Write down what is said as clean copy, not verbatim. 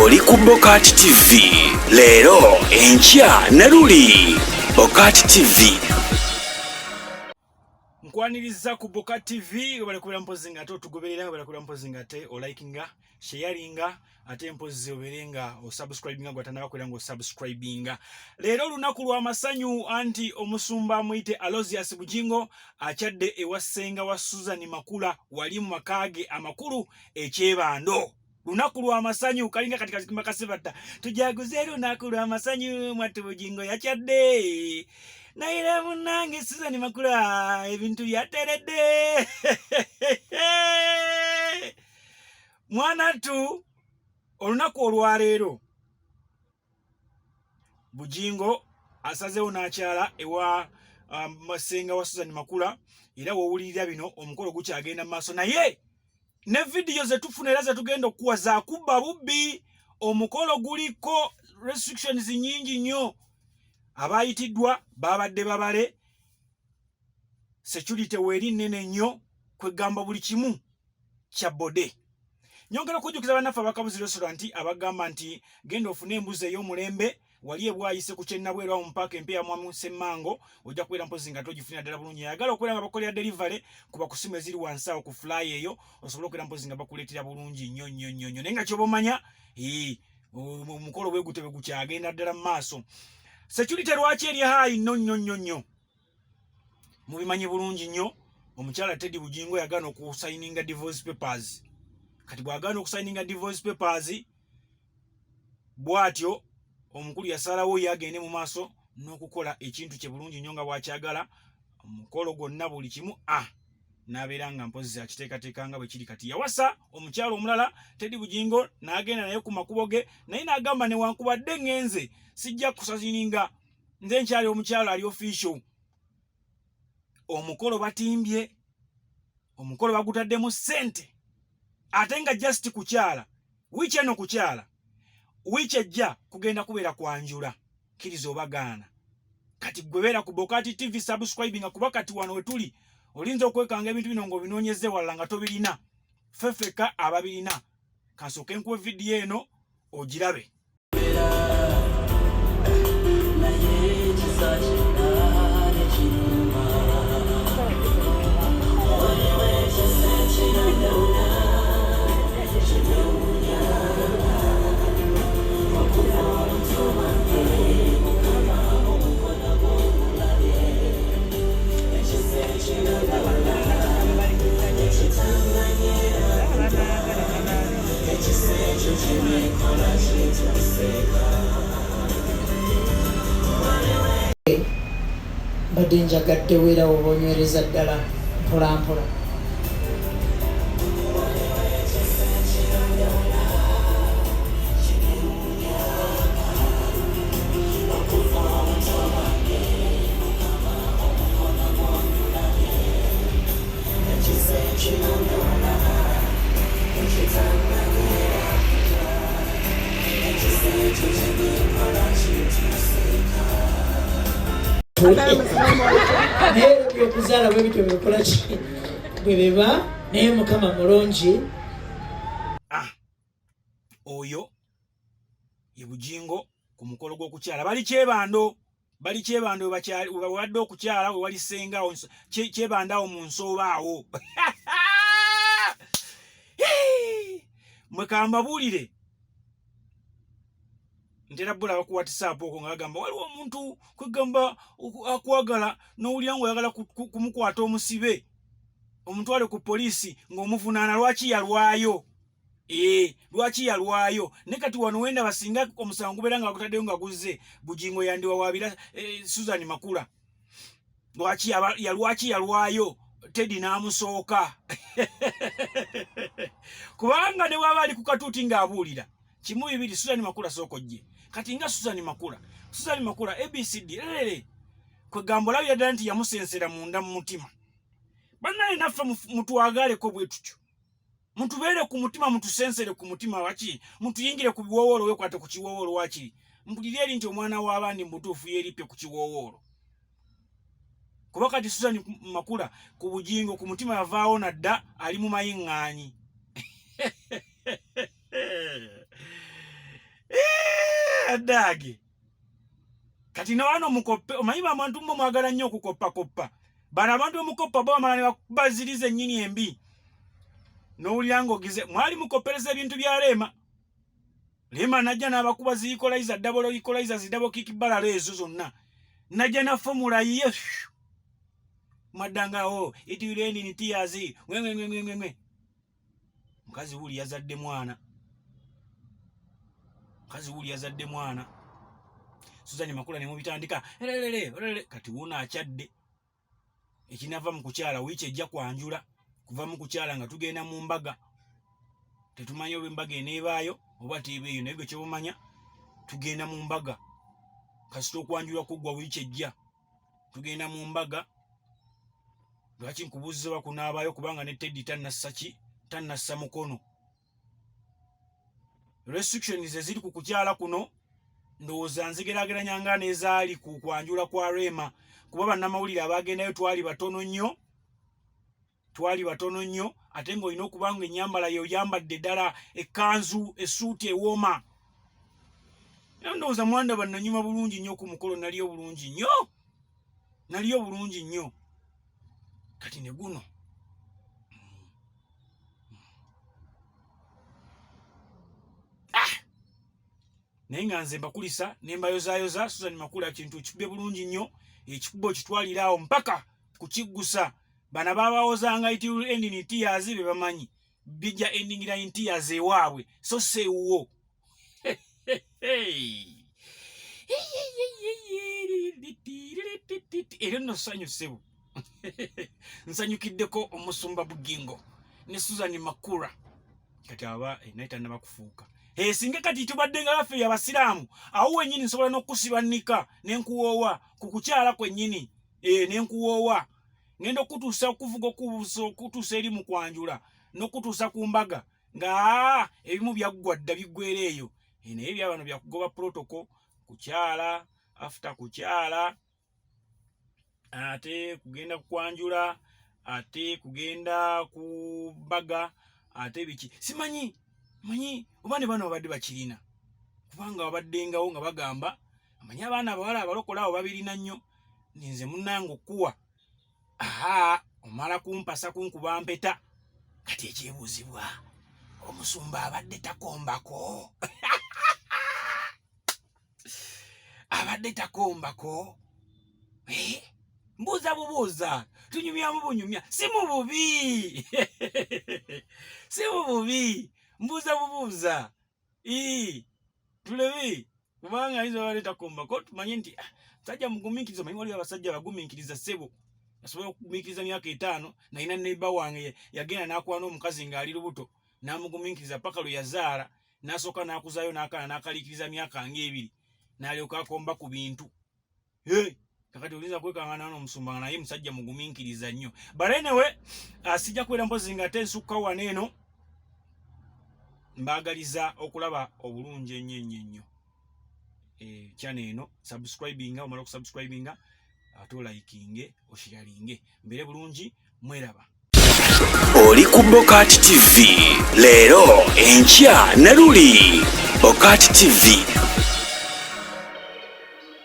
oli ku Bokati TV. Leero enkya ne luli Bokati TV. Nkwaniriza ku Bokati TV bali kubera mpozi nga tugoberera bali kubera mpozi nga te o likinga sharinga ate mpozi oberenga o subscribinga gwatanaba kwera ngo subscribinga. Leero lunaku lwa masanyu anti omusumba muite Aloysius Bujingo achadde ewasenga wa Susan Makula wali mu makage amakulu ekyebando. Lunaku lwa masanyu kalinga katika zikimba kasebata tujaguze lunaku lwa masanyu mwatu Bujingo yachadde naira munange Susan Makula ebintu byateredde. Mwana tu olunaku olwaleero Bujingo asazeewo n'akyala ewa masenga wa Susan Makula era wowulirira bino omukolo gukyagenda maaso naye ne video ze tufuna era ze tugenda okuwa za kubba bubbi. Omukolo guliko restrictions nyingi nnyo. Abayitiddwa babadde babale, security weri nene nnyo, kwegamba buli kimu kya bode. Nyongera kujjukiza bannaffe abakabuzi restaurant abagamba nti genda ofune embuzi ey'omulembe wali ebwayise ku Kyennabwera mu mpaka empeya mu Ssemmango ojja kubeera mpozi nga togifunira ddala bulungi. Yagala okubeera nga bakolera delivery kuba ku ssimu eziri wansi awo ku fly eyo osobola okubeera mpozi nga bakuleetera bulungi nnyo. Naye nga ky'oba omanya omukolo bwe gutebe gukyagenda ddala mu maaso. Security lwaki eri hayi nnyo. Mubimanyi bulungi nnyo omukyala Teddy Bujingo yagaana okusayininga divorce papers. Kati bwagaana okusayininga divorce papers bwatyo omukulu yasalawo yagende mu maaso n'okukola ekintu kye bulungi nnyo nga bwakyagala. Omukolo gwonna buli kimu n'abeera nga mpozi akiteekateeka nga bwe kiri. Kati yawasa omukyalo omulala Teddy Bujingo n'agenda naye ku makubo ge naye n'agamba newankubadde ngenze sijja kusazininga nze nkyali omukyalo ali official. Omukolo batimbye, omukolo bagutaddemu ssente ate nga just kukyala wiiki eno kukyala wiiki ejja kugenda kubeera kwanjula kiriza obagaana. Kati gwebeera ku Bokati TV subscribing kuba kati wano wetuli olinza okwekanga ebintu bino ng'obinoonyeze wala nga tobirina fefeka ababirina. Kasooke nkuwe vidiyo eno ogirabe. Badde njagadde wera obonywereza ddala mpolampola. Naye byokuzaala bwe bityo bikola ki bwe biba naye Mukama mulungi. Oyo ye Bujingo ku mukolo gw'okukyala bali kyebando wadde okukyala we wali senga kyebandawo mu nsooba awo. Mwekamba buulire ntera bula ku WhatsApp okwo ngagamba waliwo omuntu kwegamba akwagala n'owulira ng'oyagala kumukwata omusibe omutwale ku poliisi ng'omuvunaana lwaki yalwayo. Lwaki yalwayo. Ne kati wano wenda basinga omusango gubeera nga bagutaddeyo nga guzze Bujingo yandiwawaabira Susan Makula. Lwaki yalwayo Teddy n'amusooka. Kubanga ne waba ali ku katuuti ng'abuulira kimu bibiri Susan Makula sookojje. Kati nga Susan Makula ABCD lelele kwegamba olabira ddala nti yamusensera munda mu mutima. Bannaye naffe mutwagaleko bwe tutyo. Mutubeere ku mutima mutusensere ku mutima waki. Mutuyingire ku biwowoolo wekwate ku kiwowoolo wakiri. Mpulire eri nti omwana w'abandi mutuufu yeerippe ku kiwowoolo. Kuba kati Susan Makula ku Bujingo ku mutima yavaawo nadda ali mu mayiŋŋaanyi. Adage. Kati na wano mukoppe omanyi abantu mmo mwagala nnyo okukoppa. Bana abantu omukoppa bo amala bazirize nnyini embi. N'owulira ng'ogize mwali mukoppereza ebintu bya Leema. Leema najja n'abakuba ziyikolayiza double equalizer zidabo kickball ezo zonna. Najja na formula ye. Madanga it will end in tears. Mwe. Mukazi wuli yazadde mwana. Suzani Makula ne mubitandika. Kati wuna achadde. Ekinava mu kukyala wiche ejja kwanjula. Kuva mu kukyala nga tugenda mu mbaga. Tetumanyi oba embaga eneebaayo oba teebeeyo naye kye bumanya tugenda mu mbaga. Kasita okwanjula kuggwa wiche ejja. Tugenda mu mbaga. Lwaki nkubuuziza bakunaabayo kubanga ne Teddy tannassa mukono. Restrictions eziri ku kukyala kuno ndowooza nzigerageranya nga n'ezaali ku kwanjula kwa Leema kuba bannamawulire abaagendayo twali batono nnyo ate ng'olina okuba nga ennyambala y'oyambadde ddala ekkanzu essuuti ewooma. Ndowooza mwandaba nanyuma bulungi nnyo ku mukolo naliyo bulungi nnyo. Kati ne guno naye nga nze mbakulisa ne mbayozayoza Suzani Makula kintu kikubye bulungi nnyo ekikubo kitwalira awo mpaka kukiggusa. Bana babawozanga it will end in tears be bamanyi bijja endingira in tears ewaabwe so sewuwo. Era nno ssanyusebu. Nsanyukiddeko omusumba Bugingo ne Suzani Makula kati aba naita nabakufuuka. Singa kati tubadde nga baffe abasiraamu awo wennyini nsobola n'okusibanika n'enkuwoowa ku kukyala kwennyini n'enkuwoowa ngenda okutuusa okuvuga okutuusa eri mu kwanjula n'okutuusa ku mbaga nga ebimu byaggwa dda biggwera eyo. Naye byabano byakugoba protocol kukyala after kukyala ate kugenda kwanjula ate kugenda ku mbaga ate biki simanyi oba ne bano babadde bakirina kubanga babaddengawo nga bagamba amanyi abaana abawala abalokola abo babirina nnyo ninze munnange okuwa omala kumpasa kunkuba mpeta kati ekyebuuzibwa omusumba abadde takombako. Abadde takombako mbuuza bubuuza tunyumyamu bunyumya si mu bubi mbuuza bubuuza tulebe kubanga ayinza abadde takombako tumanye nti musajja mugumiikiriza manyi waliwo abasajja bagumiikiriza ssebo asobola okugumiikiriza myaka 5 nalina neiba wange yagenda n'akwana omukazi ng'ali lubuto n'amugumiikiriza paka lwe yazaala n'asooka n'akuzaayo n'akaana n'akaliikiriza myaka nga 2 n'alyoka akomba ku bintu. Kakati olinza kwekangana n'omusumba naye musajja mugumiikiriza nnyo. Balenewe sijja kwera mpozi nga tensukka waneeno mbaagaliza okulaba obulungi ennyo. Channel eno subscribinga omala okusubscribinga ate olikinge osharinge mbere bulungi mweraba. Oli ku Bokati TV leero enkya Naruli. Bokati TV